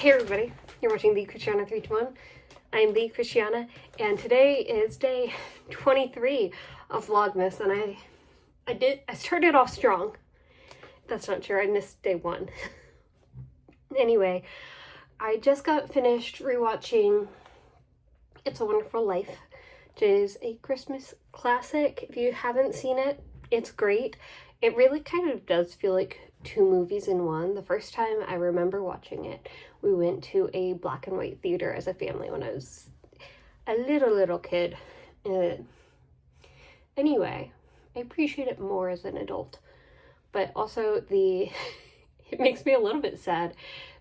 Hey everybody, you're watching the Christiana 321. I'm the Christiana, and today is day 23 of Vlogmas, and I started off strong. That's not true, I missed day 1. Anyway, I just got finished rewatching It's a Wonderful Life, which is a Christmas classic. If you haven't seen it, it's great. It really kind of does feel like 2 movies in one. The first time I remember watching it, we went to a black and white theater as a family when I was a little kid. Anyway, I appreciate it more as an adult. But also it makes me a little bit sad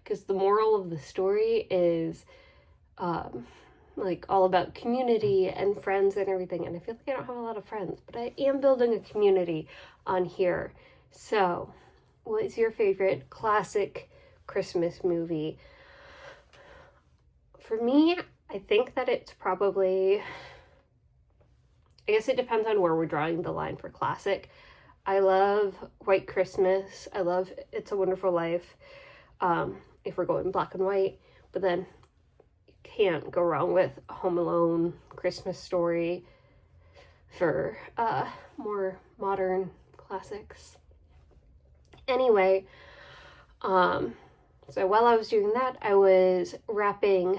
because the moral of the story is like all about community and friends and everything, and I feel like I don't have a lot of friends, but I am building a community on here. So, what is your favorite classic Christmas movie? For me, I think that it's probably, I guess it depends on where we're drawing the line for classic. I love White Christmas. I love It's a Wonderful Life, if we're going black and white, but then can't go wrong with Home Alone, Christmas Story for more modern classics. Anyway, so while I was doing that, I was wrapping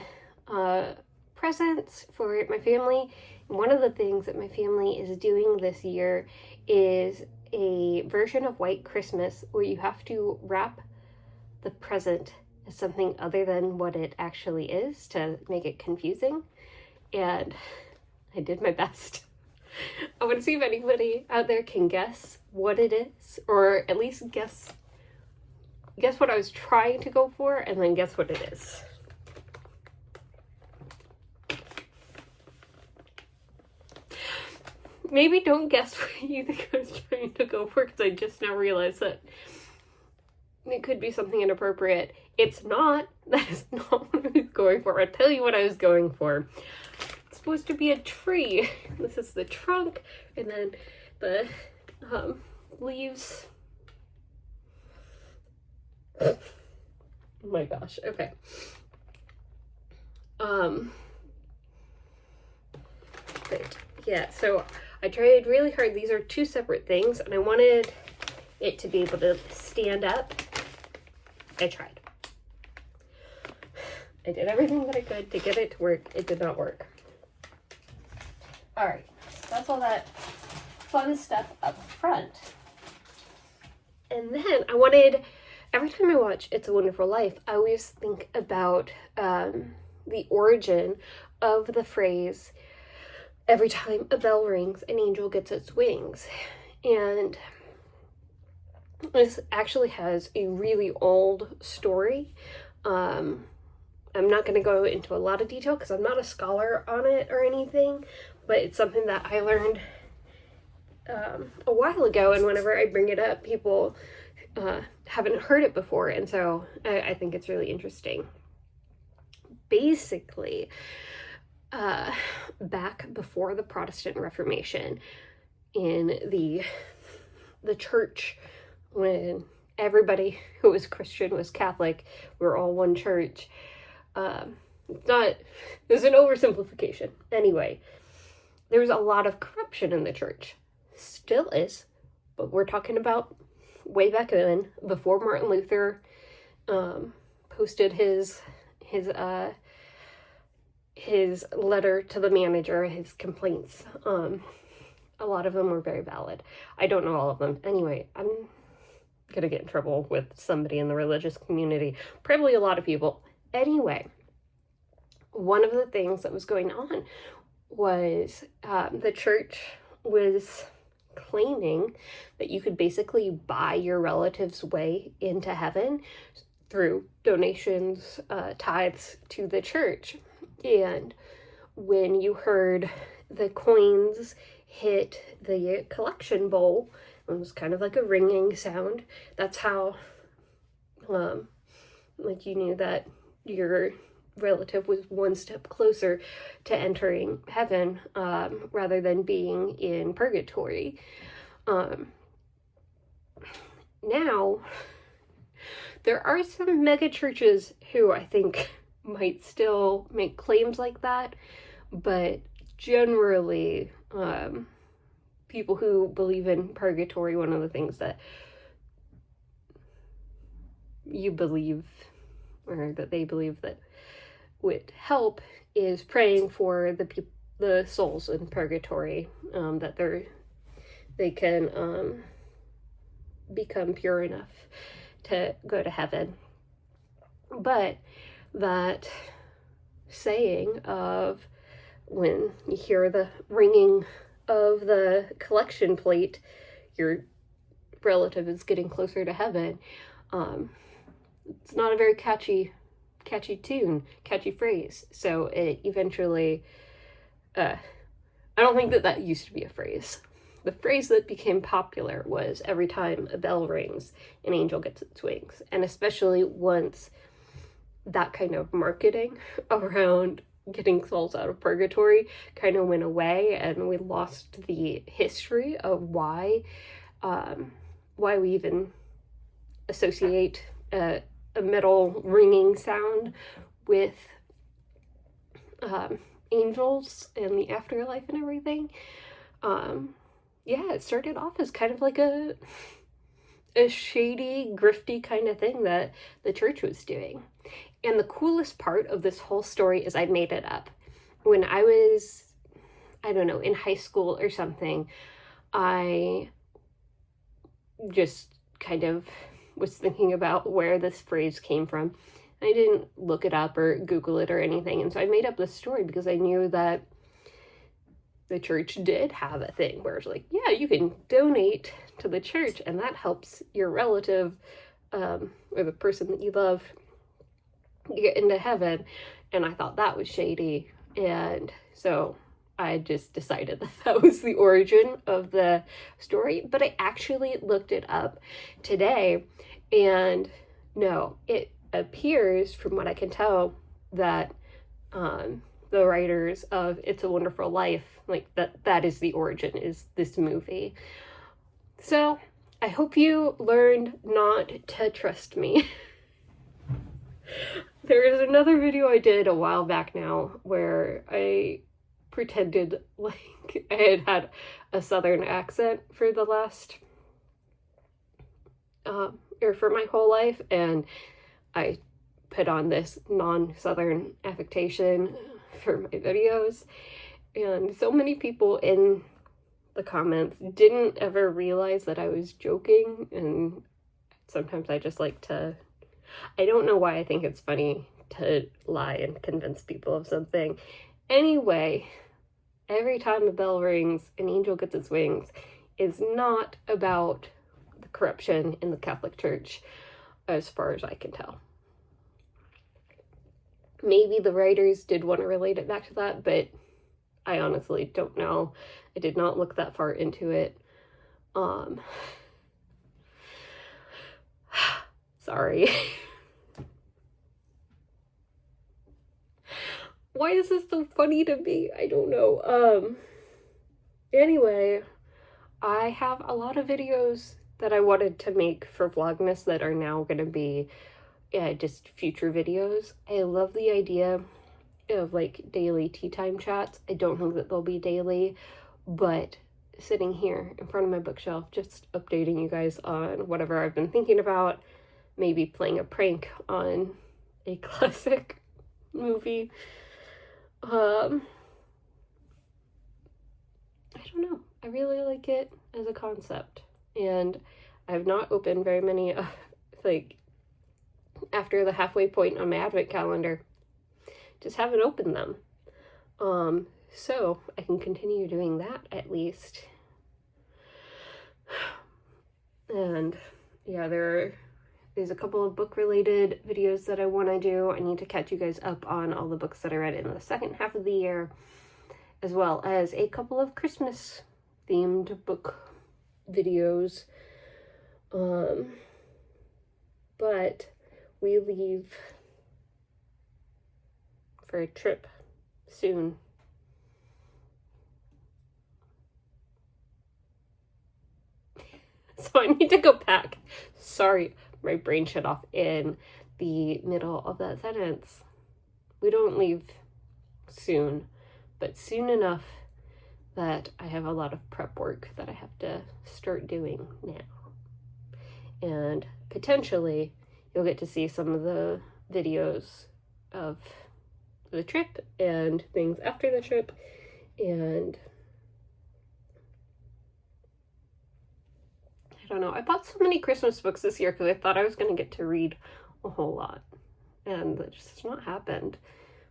presents for my family. And one of the things that my family is doing this year is a version of White Christmas where you have to wrap the present as something other than what it actually is to make it confusing. And I did my best. I want to see if anybody out there can guess what it is, or at least guess what I was trying to go for, and then guess what it is. Maybe don't guess what you think I was trying to go for, because I just now realized that it could be something inappropriate. It's not. That is not what I was going for. I'll tell you what I was going for. It's supposed to be a tree. This is the trunk, and then the leaves. Oh my gosh. Okay. Great. Yeah, so I tried really hard. These are 2 separate things, and I wanted it to be able to stand up. I tried. I did everything that I could to get it to work. It did not work. Alright, so that's all that fun stuff up front. And then I wanted, every time I watch It's a Wonderful Life, I always think about the origin of the phrase, every time a bell rings, an angel gets its wings. And this actually has a really old story. I'm not going to go into a lot of detail because I'm not a scholar on it or anything, but it's something that I learned a while ago, and whenever I bring it up, people haven't heard it before, and so I think it's really interesting. Basically, back before the Protestant Reformation, in the church, when everybody who was Christian was Catholic, we were all one church. There's an oversimplification. Anyway, there was a lot of corruption in the church. Still is, but we're talking about way back then, before Martin Luther posted his letter to the manager, his complaints. A lot of them were very valid. I don't know all of them. Anyway, I'm gonna get in trouble with somebody in the religious community, probably a lot of people. Anyway, one of the things that was going on was the church was claiming that you could basically buy your relative's way into heaven through donations, tithes to the church. And when you heard the coins hit the collection bowl, it was kind of like a ringing sound. That's how, like, you knew that your relative was one step closer to entering heaven, rather than being in purgatory. Now, There are some mega churches who I think might still make claims like that, but generally, people who believe in purgatory, one of the things that you believe, or that they believe that would help, is praying for the souls in purgatory, that they can become pure enough to go to heaven. But that saying of when you hear the ringing of the collection plate, your relative is getting closer to heaven, it's not a very catchy phrase. So it eventually, I don't think that used to be a phrase. The phrase that became popular was every time a bell rings, an angel gets its wings. And especially once that kind of marketing around getting souls out of purgatory kind of went away, and we lost the history of why we even associate a metal ringing sound with angels and the afterlife and everything. It started off as kind of like a shady, grifty kind of thing that the church was doing. And the coolest part of this whole story is I made it up. When I was, I don't know, in high school or something, I just kind of was thinking about where this phrase came from. I didn't look it up or Google it or anything. And so I made up this story because I knew that the church did have a thing where it's like, yeah, you can donate to the church and that helps your relative, or the person that you love, get into heaven. And I thought that was shady. And so I just decided that was the origin of the story. But I actually looked it up today, and no, it appears, from what I can tell, that the writers of It's a Wonderful Life, like that is the origin, is this movie. So I hope you learned not to trust me. There is another video I did a while back now where I pretended like I had a southern accent for the last or for my whole life, and I put on this non-southern affectation for my videos, and so many people in the comments didn't ever realize that I was joking. And sometimes I just like to, I don't know why I think it's funny to lie and convince people of something. Anyway, every time a bell rings, an angel gets its wings is not about the corruption in the Catholic Church, as far as I can tell. Maybe the writers did want to relate it back to that, but I honestly don't know. I did not look that far into it. Sorry. Why is this so funny to me? I don't know. Anyway, I have a lot of videos that I wanted to make for Vlogmas that are now going to be just future videos. I love the idea of like daily tea time chats. I don't think that they'll be daily, but sitting here in front of my bookshelf, just updating you guys on whatever I've been thinking about, maybe playing a prank on a classic movie. I don't know. I really like it as a concept, and I've not opened very many, like, after the halfway point on my advent calendar. Just haven't opened them. So I can continue doing that at least. And yeah, there's a couple of book-related videos that I want to do. I need to catch you guys up on all the books that I read in the second half of the year, as well as a couple of Christmas-themed book videos. But we leave for a trip soon. So I need to go pack. Sorry, my brain shut off in the middle of that sentence. We don't leave soon, but soon enough that I have a lot of prep work that I have to start doing now. And potentially you'll get to see some of the videos of the trip and things after the trip. And I don't know, I bought so many Christmas books this year because I thought I was going to get to read a whole lot, and that just has not happened,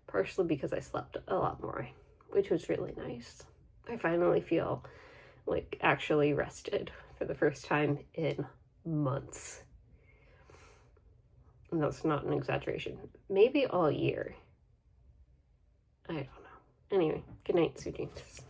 partially because I slept a lot more, which was really nice. I finally feel like actually rested for the first time in months. And that's not an exaggeration. Maybe all year. I don't know. Anyway, good night, sweet dreams.